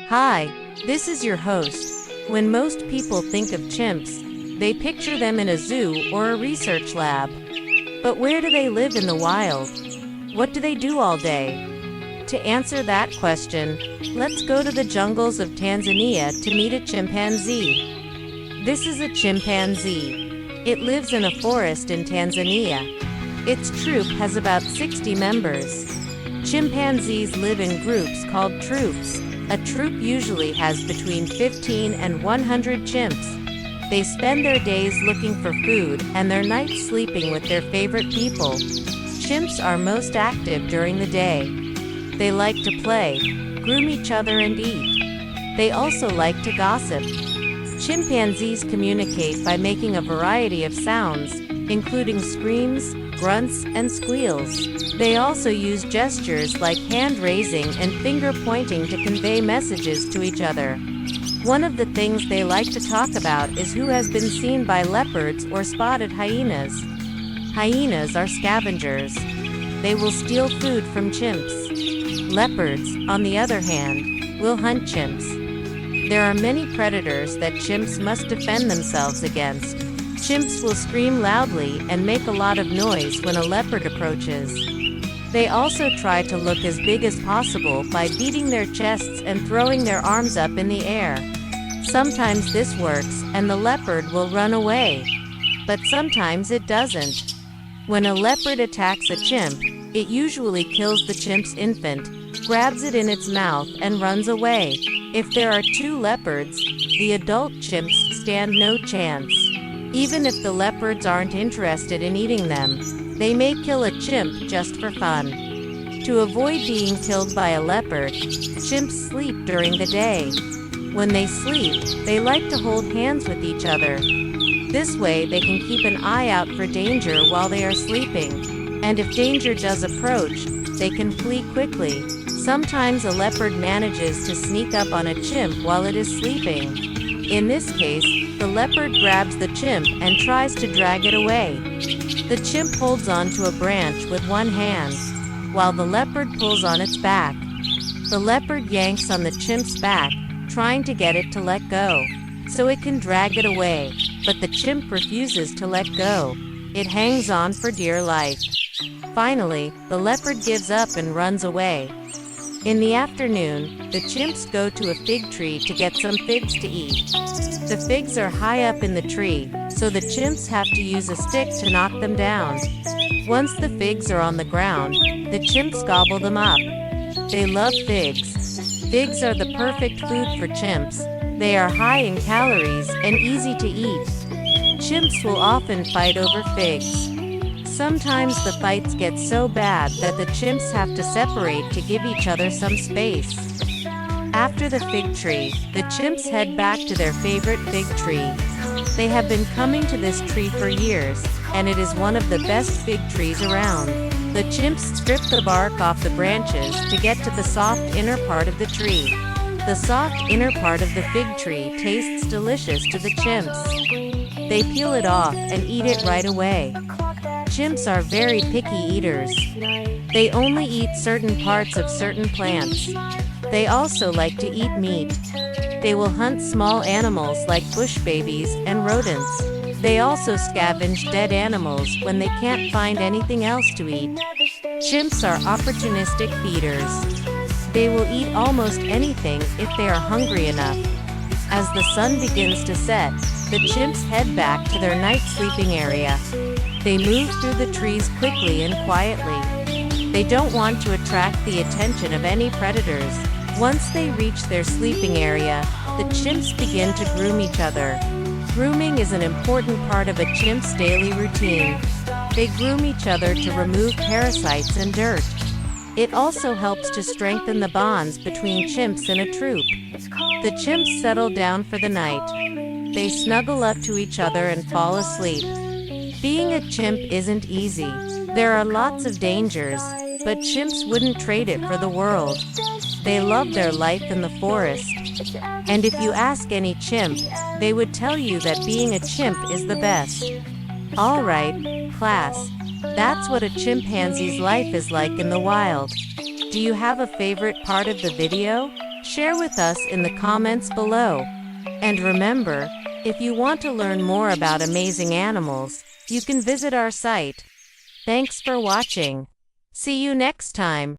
Hi, this is your host. When most people think of chimps, they picture them in a zoo or a research lab. But where do they live in the wild? What do they do all day? To answer that question, let's go to the jungles of Tanzania to meet a chimpanzee. This is a chimpanzee. It lives in a forest in Tanzania. Its troop has about 60 members. Chimpanzees live in groups called troops. A troop usually has between 15 and 100 chimps. They spend their days looking for food and their nights sleeping with their favorite people. Chimps are most active during the day. They like to play, groom each other and eat. They also like to gossip. Chimpanzees communicate by making a variety of sounds, including screams, grunts, and squeals. They also use gestures like hand raising and finger pointing to convey messages to each other. One of the things they like to talk about is who has been seen by leopards or spotted hyenas. Hyenas are scavengers. They will steal food from chimps. Leopards, on the other hand, will hunt chimps. There are many predators that chimps must defend themselves against. Chimps will scream loudly and make a lot of noise when a leopard approaches. They also try to look as big as possible by beating their chests and throwing their arms up in the air. Sometimes this works and the leopard will run away. But sometimes it doesn't. When a leopard attacks a chimp, it usually kills the chimp's infant, grabs it in its mouth and runs away. If there are two leopards, the adult chimps stand no chance. Even if the leopards aren't interested in eating them, they may kill a chimp just for fun. To avoid being killed by a leopard, chimps sleep during the day. When they sleep, they like to hold hands with each other. This way they can keep an eye out for danger while they are sleeping. And if danger does approach, they can flee quickly. Sometimes a leopard manages to sneak up on a chimp while it is sleeping. In this case, the leopard grabs the chimp and tries to drag it away. The chimp holds onto a branch with one hand, while the leopard pulls on its back. The leopard yanks on the chimp's back, trying to get it to let go, so it can drag it away, but the chimp refuses to let go. It hangs on for dear life. Finally, the leopard gives up and runs away. In the afternoon, the chimps go to a fig tree to get some figs to eat. The figs are high up in the tree, so the chimps have to use a stick to knock them down. Once the figs are on the ground, the chimps gobble them up. They love figs. Figs are the perfect food for chimps. They are high in calories and easy to eat. Chimps will often fight over figs. Sometimes the fights get so bad that the chimps have to separate to give each other some space. After the fig tree, the chimps head back to their favorite fig tree. They have been coming to this tree for years, and it is one of the best fig trees around. The chimps strip the bark off the branches to get to the soft inner part of the tree. The soft inner part of the fig tree tastes delicious to the chimps. They peel it off and eat it right away. Chimps are very picky eaters. They only eat certain parts of certain plants. They also like to eat meat. They will hunt small animals like bush babies and rodents. They also scavenge dead animals when they can't find anything else to eat. Chimps are opportunistic feeders. They will eat almost anything if they are hungry enough. As the sun begins to set, the chimps head back to their night sleeping area. They move through the trees quickly and quietly. They don't want to attract the attention of any predators. Once they reach their sleeping area, the chimps begin to groom each other. Grooming is an important part of a chimp's daily routine. They groom each other to remove parasites and dirt. It also helps to strengthen the bonds between chimps in a troop. The chimps settle down for the night. They snuggle up to each other and fall asleep. Being a chimp isn't easy. There are lots of dangers, but chimps wouldn't trade it for the world. They love their life in the forest. And if you ask any chimp, they would tell you that being a chimp is the best. Alright, class. That's what a chimpanzee's life is like in the wild. Do you have a favorite part of the video? Share with us in the comments below. And remember, if you want to learn more about amazing animals, you can visit our site. Thanks for watching. See you next time.